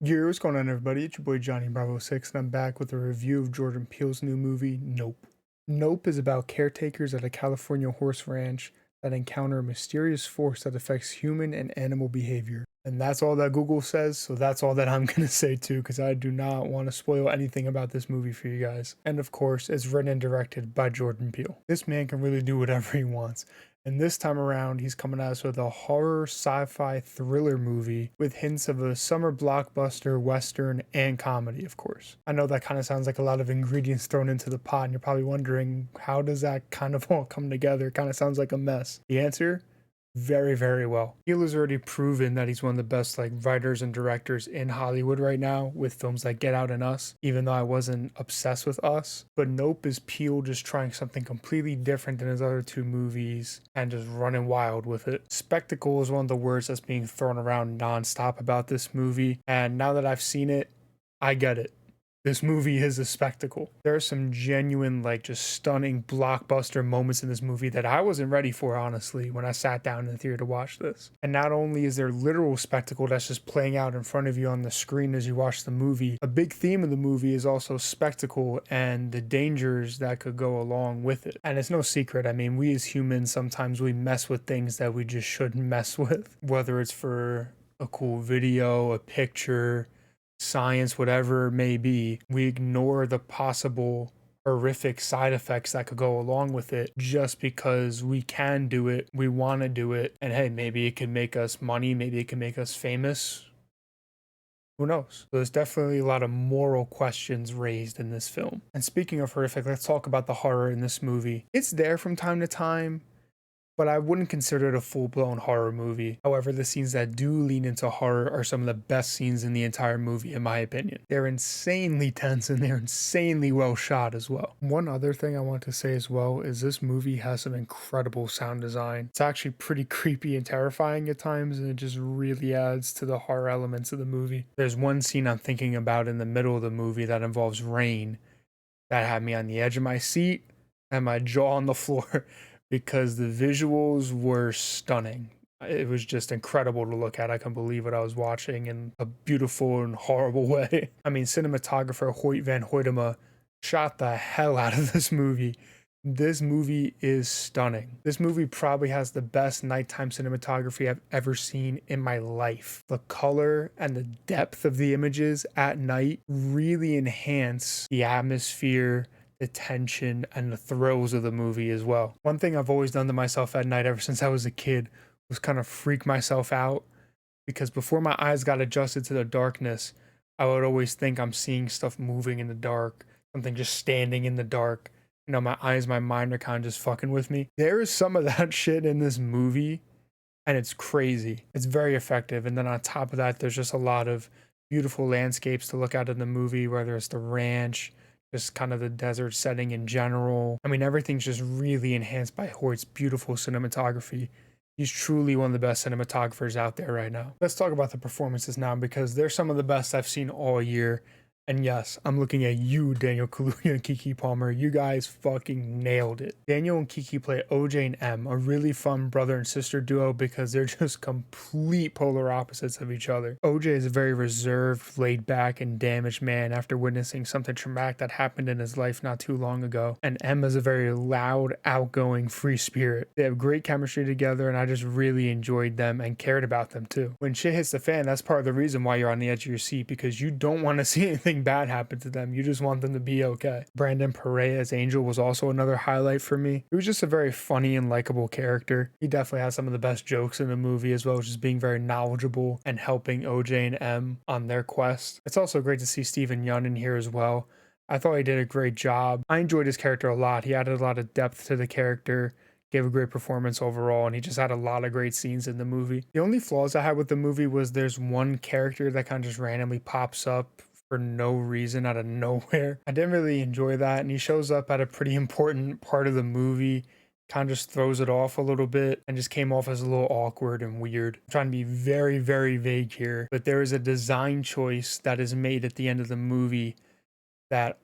Yo, what's going on, everybody? It's your boy Johnny Bravo 6, and I'm back with a review of Jordan Peele's new movie, Nope. Nope is about caretakers at a California horse ranch that encounter a mysterious force that affects human and animal behavior. And that's all that Google says, so that's all that I'm gonna say too, because I do not want to spoil anything about this movie for you guys. And of course, it's written and directed by Jordan Peele. This man can really do whatever he wants. And this time around, he's coming at us with a horror sci-fi thriller movie with hints of a summer blockbuster, western, and comedy, of course. I know that kind of sounds like a lot of ingredients thrown into the pot, and you're probably wondering, how does that kind of all come together? It kind of sounds like a mess. The answer? Very, very well. Peele has already proven that he's one of the best writers and directors in Hollywood right now with films like Get Out and Us, even though I wasn't obsessed with Us. But Nope is Peele just trying something completely different than his other two movies and just running wild with it. Spectacle is one of the words that's being thrown around nonstop about this movie, and now that I've seen it, I get it. This movie is a spectacle. There are some genuine, just stunning blockbuster moments in this movie that I wasn't ready for, honestly, when I sat down in the theater to watch this. And not only is there literal spectacle that's just playing out in front of you on the screen as you watch the movie, a big theme of the movie is also spectacle and the dangers that could go along with it. And it's no secret. I mean, we as humans, sometimes we mess with things that we just shouldn't mess with, whether it's for a cool video, a picture, science, whatever it may be. We ignore the possible horrific side effects that could go along with it just because we can do it, we want to do it, and hey, maybe it could make us money, maybe it can make us famous. Who knows? So there's definitely a lot of moral questions raised in this film. And speaking of horrific, let's talk about the horror in this movie. It's there from time to time, but I wouldn't consider it a full-blown horror movie. However, the scenes that do lean into horror are some of the best scenes in the entire movie, in my opinion. They're insanely tense and they're insanely well shot as well. One other thing I want to say as well is this movie has some incredible sound design. It's actually pretty creepy and terrifying at times, and it just really adds to the horror elements of the movie. There's one scene I'm thinking about in the middle of the movie that involves rain that had me on the edge of my seat and my jaw on the floor. Because the visuals were stunning. It was just incredible to look at. I couldn't believe what I was watching in a beautiful and horrible way. I mean, cinematographer Hoyt van Hoytema shot the hell out of this movie. This movie is stunning. This movie probably has the best nighttime cinematography I've ever seen in my life. The color and the depth of the images at night really enhance the atmosphere, the tension, and the thrills of the movie as well. One thing I've always done to myself at night ever since I was a kid was kind of freak myself out, because before my eyes got adjusted to the darkness, I would always think I'm seeing stuff moving in the dark, something just standing in the dark. You know, my eyes, my mind are kind of just fucking with me. There is some of that shit in this movie, and it's crazy. It's very effective. And then on top of that, there's just a lot of beautiful landscapes to look at in the movie, whether it's the ranch, just kind of the desert setting in general. I mean, everything's just really enhanced by Hoyt's beautiful cinematography. He's truly one of the best cinematographers out there right now. Let's talk about the performances now, because they're some of the best I've seen all year. And yes, I'm looking at you, Daniel Kaluuya and Keke Palmer. You guys fucking nailed it. Daniel and Keke play OJ and M, a really fun brother and sister duo because they're just complete polar opposites of each other. OJ is a very reserved, laid back, and damaged man after witnessing something traumatic that happened in his life not too long ago. And M is a very loud, outgoing, free spirit. They have great chemistry together, and I just really enjoyed them and cared about them too. When shit hits the fan, that's part of the reason why you're on the edge of your seat, because you don't want to see anything bad happen to them. You just want them to be okay. Brandon Perea as Angel was also another highlight for me. He was just a very funny and likable character. He definitely has some of the best jokes in the movie, as well as just being very knowledgeable and helping OJ and M on their quest. It's also great to see Steven Yeun in here as well. I thought he did a great job. I enjoyed his character a lot. He added a lot of depth to the character, gave a great performance overall, and he just had a lot of great scenes in the movie. The only flaws I had with the movie was there's one character that kind of just randomly pops up for no reason out of nowhere. I didn't really enjoy that, and he shows up at a pretty important part of the movie, kind of just throws it off a little bit, and just came off as a little awkward and weird. I'm trying to be very, very vague here, but there is a design choice that is made at the end of the movie that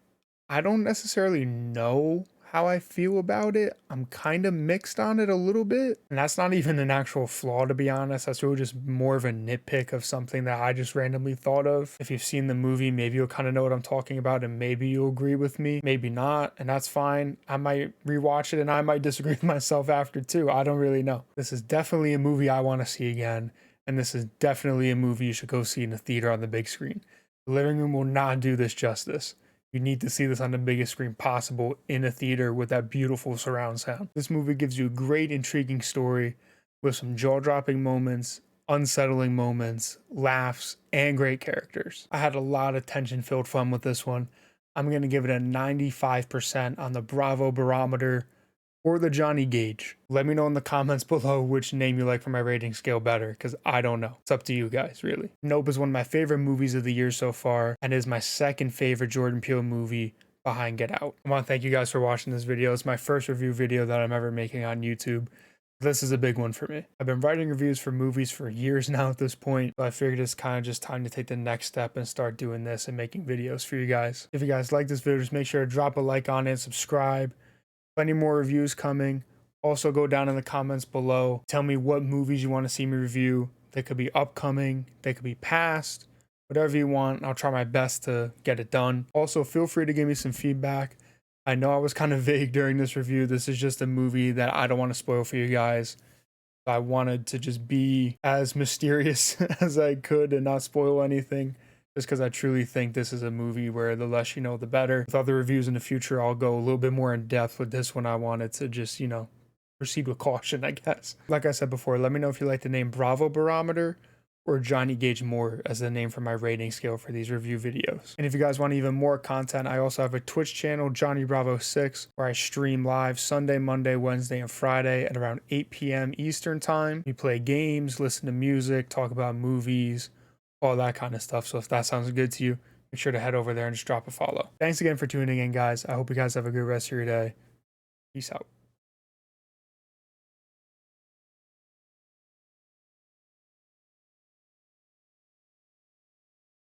I don't necessarily know how I feel about it. I'm kind of mixed on it a little bit. And that's not even an actual flaw, to be honest. That's really just more of a nitpick of something that I just randomly thought of. If you've seen the movie, maybe you'll kind of know what I'm talking about and maybe you'll agree with me, maybe not. And that's fine. I might rewatch it and I might disagree with myself after too. I don't really know. This is definitely a movie I want to see again. And this is definitely a movie you should go see in the theater on the big screen. The living room will not do this justice. You need to see this on the biggest screen possible in a theater with that beautiful surround sound. This movie gives you a great, intriguing story with some jaw-dropping moments, unsettling moments, laughs, and great characters. I had a lot of tension-filled fun with this one. I'm going to give it a 95% on the Bravo barometer or the Johnny gauge. Let me know in the comments below which name you like for my rating scale better, because I don't know. It's up to you guys, really. Nope is one of my favorite movies of the year so far, and is my second favorite Jordan Peele movie behind Get Out. I want to thank you guys for watching this video. It's my first review video that I'm ever making on YouTube. This is a big one for me. I've been writing reviews for movies for years now at this point, but I figured it's kind of just time to take the next step and start doing this and making videos for you guys. If you guys like this video, just make sure to drop a like on it and subscribe. Plenty more reviews coming. Also, go down in the comments below. Tell me what movies you want to see me review. They could be upcoming, they could be past, whatever you want. I'll try my best to get it done. Also, feel free to give me some feedback. I know I was kind of vague during this review. This is just a movie that I don't want to spoil for you guys. I wanted to just be as mysterious as I could and not spoil anything, just because I truly think this is a movie where the less you know, the better. With other reviews in the future, I'll go a little bit more in depth. With this one, I wanted to just, proceed with caution, I guess. Like I said before, let me know if you like the name Bravo Barometer or Johnny Gauge more as the name for my rating scale for these review videos. And if you guys want even more content, I also have a Twitch channel, Johnny Bravo 6, where I stream live Sunday, Monday, Wednesday, and Friday at around 8 p.m. Eastern time. We play games, listen to music, talk about movies, all that kind of stuff. So if that sounds good to you, make sure to head over there and just drop a follow. Thanks again for tuning in, guys. I hope you guys have a good rest of your day. Peace out.